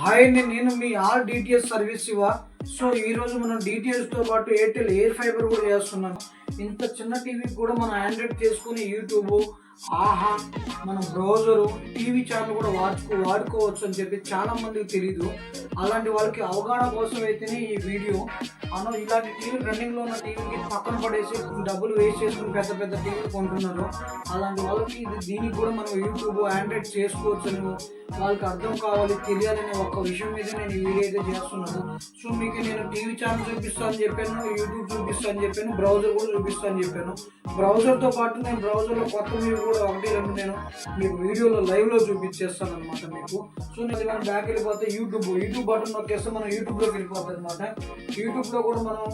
Hi అండి, నేను me all DTS service ఇవ్వ. సో ఈరోజు మనం డిటిఎస్తో పాటు ఎయిర్టెల్ ఎయిర్ ఫైబర్ కూడా చేస్తున్నాం. ఇంత చిన్న టీవీకి కూడా మనం ఆండ్రాయిడ్ చేసుకుని యూట్యూబ్, ఆహా, మన బ్రౌజరు, టీవీ ఛానల్ కూడా వాడుకోవచ్చు అని చెప్పి చాలా మందికి తెలీదు. అలాంటి వాళ్ళకి అవగాహన కోసం అయితేనే ఈ వీడియో. ఇలాంటి టీవీ రన్నింగ్లో ఉన్న టీవీకి పక్కన పడేసి డబ్బులు వేస్ట్ చేసుకుని పెద్ద పెద్ద టీవీలు కొంటున్నారు. అలాంటి వాళ్ళకి దీనికి కూడా మనం యూట్యూబ్, ఆండ్రాయిడ్ చేసుకోవచ్చు అని వాళ్ళకి అర్థం కావాలి, తెలియాలనే ఒక్క విషయం మీద నేను ఈ వీడియో అయితే చేస్తున్నాను. సో మీకు నేను టీవీ ఛానల్ చూపిస్తాను చెప్పాను, యూట్యూబ్ చూపిస్తాను చెప్పాను, బ్రౌజర్ కూడా చూపిస్తాను చెప్పాను. బ్రౌజర్తో పాటు నేను బ్రౌజర్లో కొత్త మీరు కూడా ఒకటి రెండు నేను మీకు వీడియోలో లైవ్లో చూపించేస్తాను అనమాట మీకు. సో నేను మనం బ్యాక్ వెళ్ళిపోతే యూట్యూబ్ బటన్ నొక్కేస్తే మనం యూట్యూబ్లోకి వెళ్ళిపోతుంది అనమాట. యూట్యూబ్లో కూడా మనం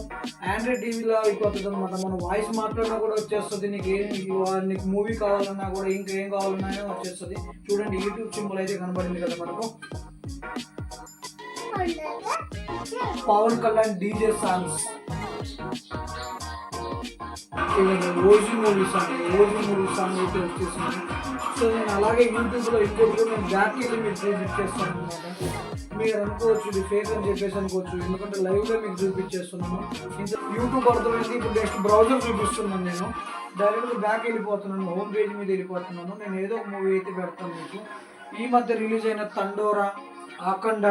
ఆండ్రాయిడ్ టీవీలో అయిపోతుంది అనమాట. మనం వాయిస్ మాట్లాడినా కూడా వచ్చేస్తుంది. నీకు మూవీ కావాలన్నా కూడా ఇంకా ఏం కావాలన్నా వచ్చేస్తుంది. చూడండి, యూట్యూబ్ సింబల్ అయితే కనబడింది కదా మనకు. Pawan Kalyan DJ songs, OG movies song అయితే వచ్చేసింది. సో నేను అలాగే యూట్యూబ్లో ఇంకోటి కూడా నేను బ్యాక్ వెళ్ళి మీకు చూపించేస్తాను అనమాట. మీరు అనుకోవచ్చు ఇది ఫేక్ అని చెప్పేసి అనుకోవచ్చు, ఎందుకంటే లైవ్లో మీకు చూపించేస్తున్నాను. ఇంకా యూట్యూబ్ అర్థమైంది. ఇప్పుడు నెక్స్ట్ బ్రౌజర్ చూపిస్తున్నాను. నేను డైరెక్ట్గా బ్యాక్ వెళ్ళిపోతున్నాను, హోమ్ పేజ్ మీద వెళ్ళిపోతున్నాను. నేను ఏదో ఒక మూవీ అయితే పెడతాను మీకు. ఈ మధ్య రిలీజ్ అయిన తండోరా, అఖండ,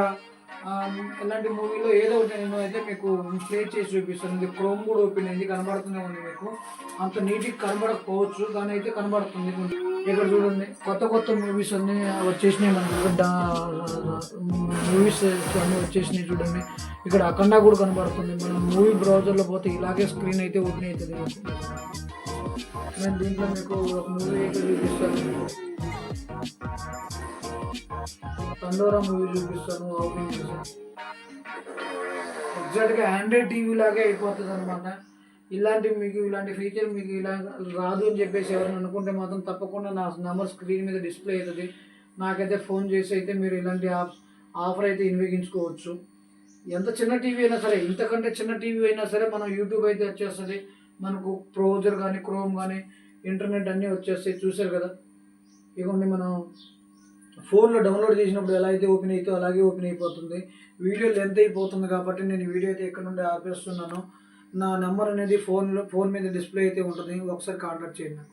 ఇలాంటి మూవీలో ఏదో ఒకటి నేను అయితే మీకు ప్లే చేసి చూపిస్తాను. ఇది క్రోమ్ కూడా ఓపెన్ అయింది, కనబడుతూనే ఉంది మీకు. అంత నీట్గా కనబడకపోవచ్చు, కానీ అయితే కనబడుతుంది. ఇక్కడ చూడండి, కొత్త మూవీస్ అన్నీ వచ్చేసినాయి మనకి. మూవీస్ అన్నీ వచ్చేసినాయి చూడండి. ఇక్కడ అఖండ కూడా కనబడుతుంది. మనం మూవీ బ్రౌజర్లో పోతే ఇలాగే స్క్రీన్ అయితే ఓపెన్ అవుతుంది. నేను దీంట్లో మీకు ఒక మూవీ అయితే చూపిస్తాను. తండోరా మూవీ చూపిస్తాను. ఓపెన్ చేసి ఎగ్జాక్ట్గా ఆండ్రాయిడ్ టీవీ లాగే అయిపోతుంది అనమాట. ఇలాంటి ఫీచర్ మీకు ఇలా రాదు అని చెప్పేసి ఎవరైనా అనుకుంటే మాత్రం తప్పకుండా నా నెంబర్ స్క్రీన్ మీద డిస్ప్లే అవుతుంది. నాకైతే ఫోన్ చేసి అయితే మీరు ఇలాంటి ఆఫర్ అయితే వినియోగించుకోవచ్చు. ఎంత చిన్న టీవీ అయినా సరే, ఇంతకంటే చిన్న టీవీ అయినా సరే మనం యూట్యూబ్ అయితే వచ్చేస్తుంది. మనకు బ్రౌజర్ కానీ, క్రోమ్ కానీ, ఇంటర్నెట్ అన్నీ వచ్చేస్తాయి. చూసారు కదా, ఇదిగోండి, మనం ఫోన్లో డౌన్లోడ్ చేసినప్పుడు ఎలా అయితే ఓపెన్ అవుతుందో అలాగే ఓపెన్ అయిపోతుంది. వీడియో లెంత్ అయిపోతుంది కాబట్టి నేను ఈ వీడియో అయితే ఎక్కడ నుండి ఆపేస్తున్నాను. నా నెంబర్ అనేది ఫోన్ మీద డిస్ప్లే అయితే ఉంటుంది. ఒకసారి కాంటాక్ట్ చేయండి.